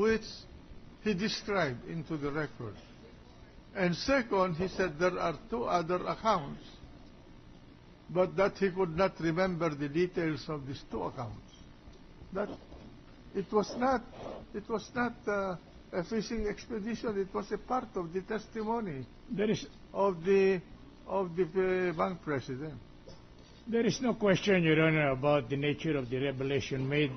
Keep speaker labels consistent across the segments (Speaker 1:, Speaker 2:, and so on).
Speaker 1: which he described into the record. And second, he said there are two other accounts, but that he could not remember the details of these two accounts. That it was not a fishing expedition. It was a part of the testimony of the bank president.
Speaker 2: There is no question, Your Honor, about the nature of the revelation made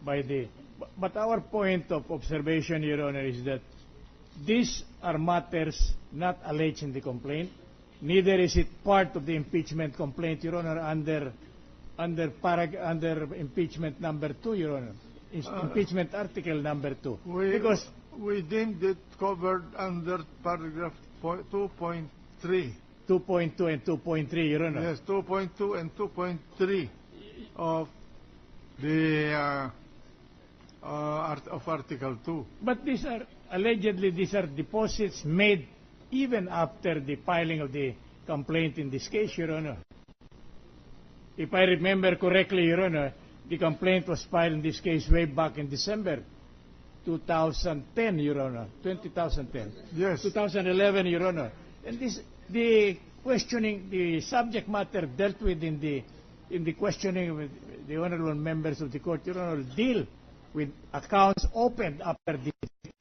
Speaker 2: by the... But our point of observation, Your Honor, is that these are matters not alleged in the complaint. Neither is it part of the impeachment complaint, Your Honor, under impeachment number 2, Your Honor. Impeachment article number 2. Because
Speaker 1: we deemed it covered under paragraph 2.3.
Speaker 2: 2.2 and 2.3, Your Honor.
Speaker 1: Yes, 2.2 and 2.3 of the of Article 2.
Speaker 2: But allegedly these are deposits made even after the filing of the complaint in this case, Your Honor. If I remember correctly, Your Honor, the complaint was filed in this case way back in December 2010, Your Honor, 2010.
Speaker 1: Yes.
Speaker 2: 2011, Your Honor. And the questioning, the subject matter dealt with in the questioning with the honorable members of the court, Your Honor, deal with accounts opened after the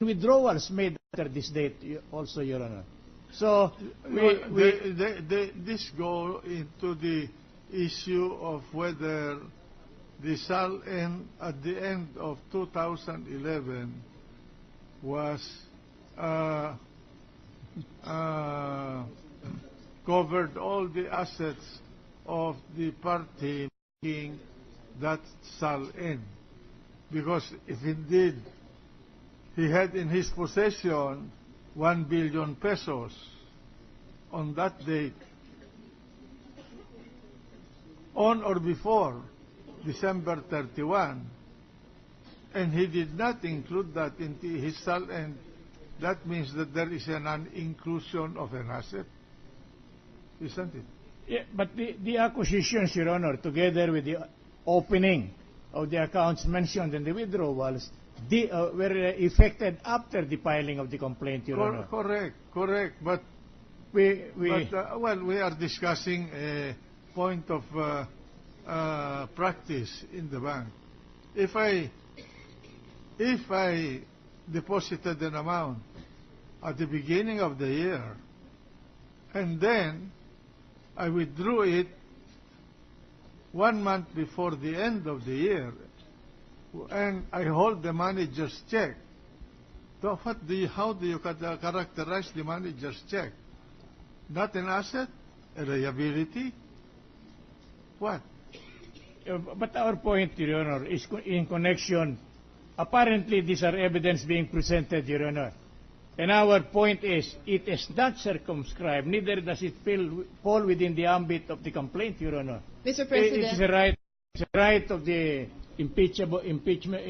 Speaker 2: withdrawals made after this date also, Your Honor. So
Speaker 1: this go into the issue of whether the SALN at the end of 2011 was covered all the assets of the party making that SALN. Because if indeed he had in his possession 1 billion pesos on that date, on or before December 31, and he did not include that into his SALN, that means that there is an inclusion of an asset, isn't it?
Speaker 2: Yeah, but the acquisitions, Your Honor, together with the opening of the accounts mentioned in the withdrawals, were effected after the filing of the complaint, Your Honor.
Speaker 1: Correct. But we are discussing a point of practice in the bank. If I deposited an amount at the beginning of the year, and then I withdrew it 1 month before the end of the year, and I hold the manager's check, so how do you characterize the manager's check? Not an asset? A liability? What?
Speaker 2: But our point, Your Honor, is in connection. Apparently, these are evidence being presented, Your Honor. And our point is, it is not circumscribed, neither does it fall within the ambit of the complaint, Your Honor.
Speaker 3: Mr. President.
Speaker 2: It is a right of the impeachment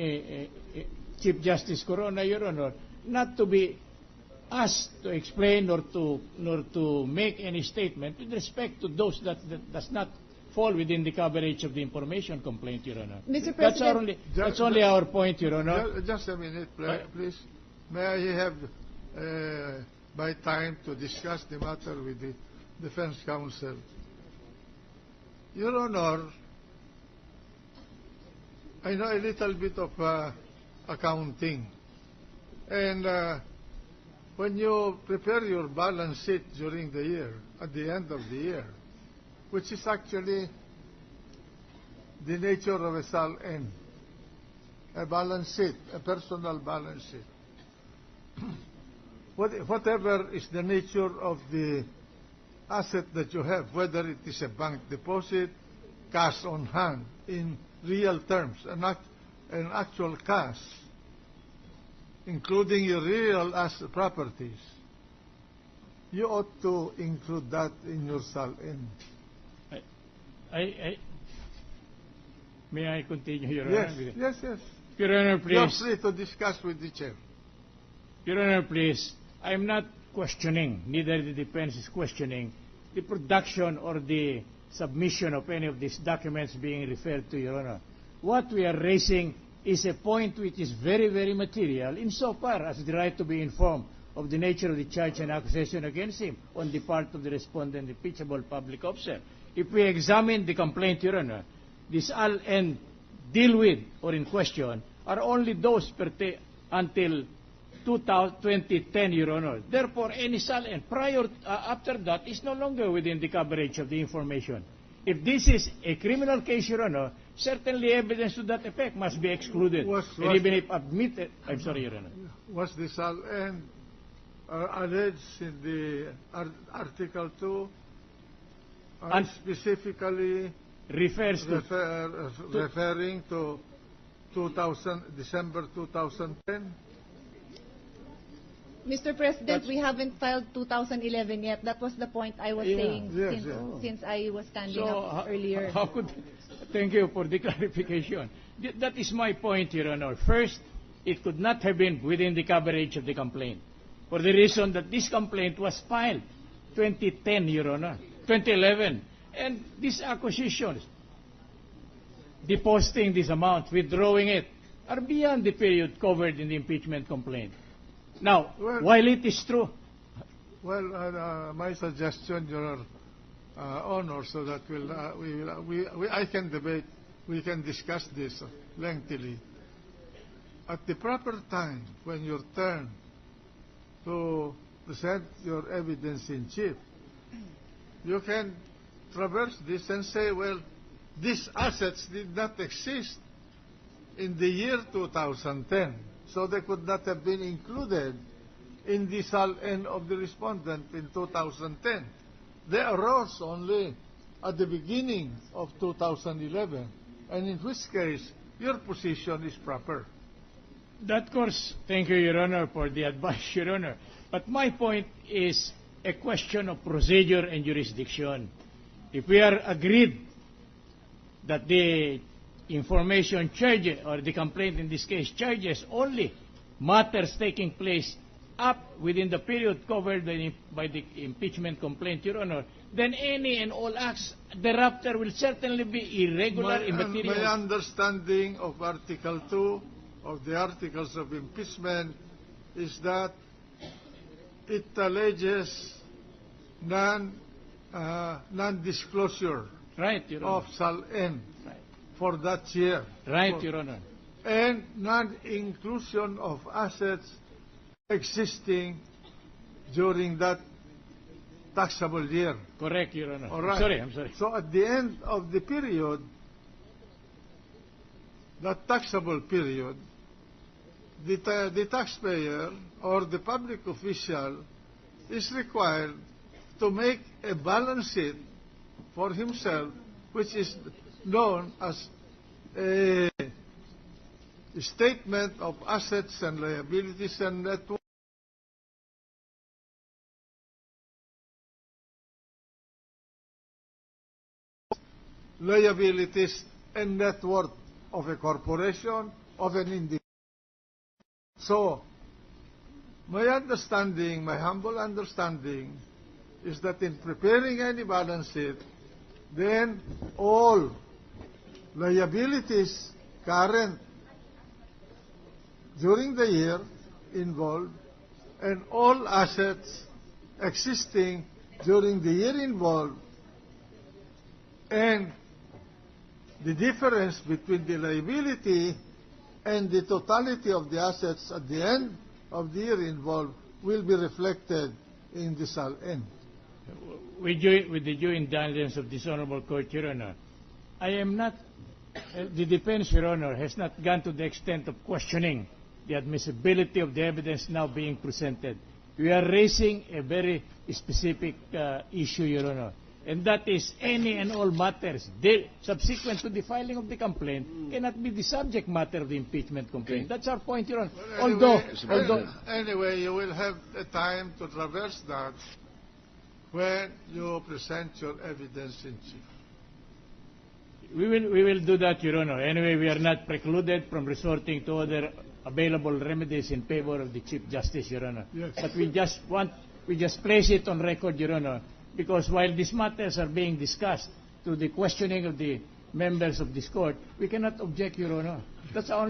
Speaker 2: Chief Justice Corona, Your Honor, not to be asked to explain nor to make any statement with respect to those that does not fall within the coverage of the information complaint, Your Honor.
Speaker 3: Mr. President.
Speaker 2: That's only our point, Your Honor.
Speaker 1: Just a minute, please. May I have my time to discuss the matter with the defense counsel? Your Honor, I know a little bit of accounting. And when you prepare your balance sheet during the year, at the end of the year, which is actually the nature of a SALN, a balance sheet, a personal balance sheet. Whatever is the nature of the asset that you have, whether it is a bank deposit, cash on hand, in real terms, an actual cash, including your real asset properties, you ought to include that in your SALN.
Speaker 2: May I continue, Your
Speaker 1: Yes,
Speaker 2: Honor?
Speaker 1: yes.
Speaker 2: Your Honor, please.
Speaker 1: You're free to discuss with the chair.
Speaker 2: Your Honor, please. I'm not questioning, neither the defense is questioning, the production or the submission of any of these documents being referred to, Your Honor. What we are raising is a point which is very, very material insofar as the right to be informed of the nature of the charge and accusation against him on the part of the respondent impeachable public officer. If we examine the complaint, Your Honor, this and deal with or in question are only those until 2010, Your Honor. Therefore, any SAL-N after that is no longer within the coverage of the information. If this is a criminal case, Your Honor, certainly evidence to that effect must be excluded. And even if admitted, I'm sorry, Your Honor.
Speaker 1: Was the SAL-N alleged in the Article 2 specifically
Speaker 2: refers to
Speaker 1: referring to December 2010?
Speaker 3: Mr. President, we haven't filed 2011 yet. That was the point I was saying since I was standing up earlier.
Speaker 2: Thank you for the clarification. That is my point, Your Honor. First, it could not have been within the coverage of the complaint, for the reason that this complaint was filed 2010, Your Honor, 2011. And these acquisitions, depositing this amount, withdrawing it, are beyond the period covered in the impeachment complaint. Now, while it is true...
Speaker 1: Well, my suggestion, Your Honor, so that I can debate, we can discuss this lengthily. At the proper time, when your turn to present your evidence in chief, you can traverse this and say, well, these assets did not exist in the year 2010, so they could not have been included in the SAL-N of the respondent in 2010. They arose only at the beginning of 2011, and in which case your position is proper.
Speaker 2: That course, thank you, Your Honor, for the advice, Your Honor. But my point is a question of procedure and jurisdiction. If we are agreed that the information charge or the complaint in this case charges only matters taking place up within the period covered by the impeachment complaint, Your Honor, then any and all acts thereafter will certainly be irregular, immaterial.
Speaker 1: My understanding of Article 2 of the Articles of Impeachment is that it alleges non-disclosure of SAL-N for that year.
Speaker 2: Right, Your Honor.
Speaker 1: And non-inclusion of assets existing during that taxable year.
Speaker 2: Correct, Your Honor.
Speaker 1: All right.
Speaker 2: I'm sorry.
Speaker 1: So at the end of the period, that taxable period, the taxpayer or the public official is required to make a balance sheet for himself, which is known as a statement of assets and liabilities and net worth. Liabilities and net worth of a corporation, of an individual. So, my understanding, my humble understanding, is that in preparing any balance sheet, then all liabilities current during the year involved and all assets existing during the year involved, and the difference between the liability and the totality of the assets at the end of the year involved will be reflected in the SAL-N.
Speaker 2: With the due indulgence of this Honorable Court, Your Honor, I am not, the defense, Your Honor, has not gone to the extent of questioning the admissibility of the evidence now being presented. We are raising a very specific issue, Your Honor, and that is any and all matters subsequent to the filing of the complaint cannot be the subject matter of the impeachment complaint. Okay. That's our point, Your Honor.
Speaker 1: Well, anyway, you will have a time to traverse that when you present your evidence in chief.
Speaker 2: We will do that, Your Honor. Anyway, we are not precluded from resorting to other available remedies in favor of the Chief Justice, Your Honor.
Speaker 1: Yes.
Speaker 2: But we just place it on record, Your Honor, because while these matters are being discussed through the questioning of the members of this court, we cannot object, Your Honor. That's our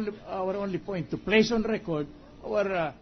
Speaker 2: only point, to place on record our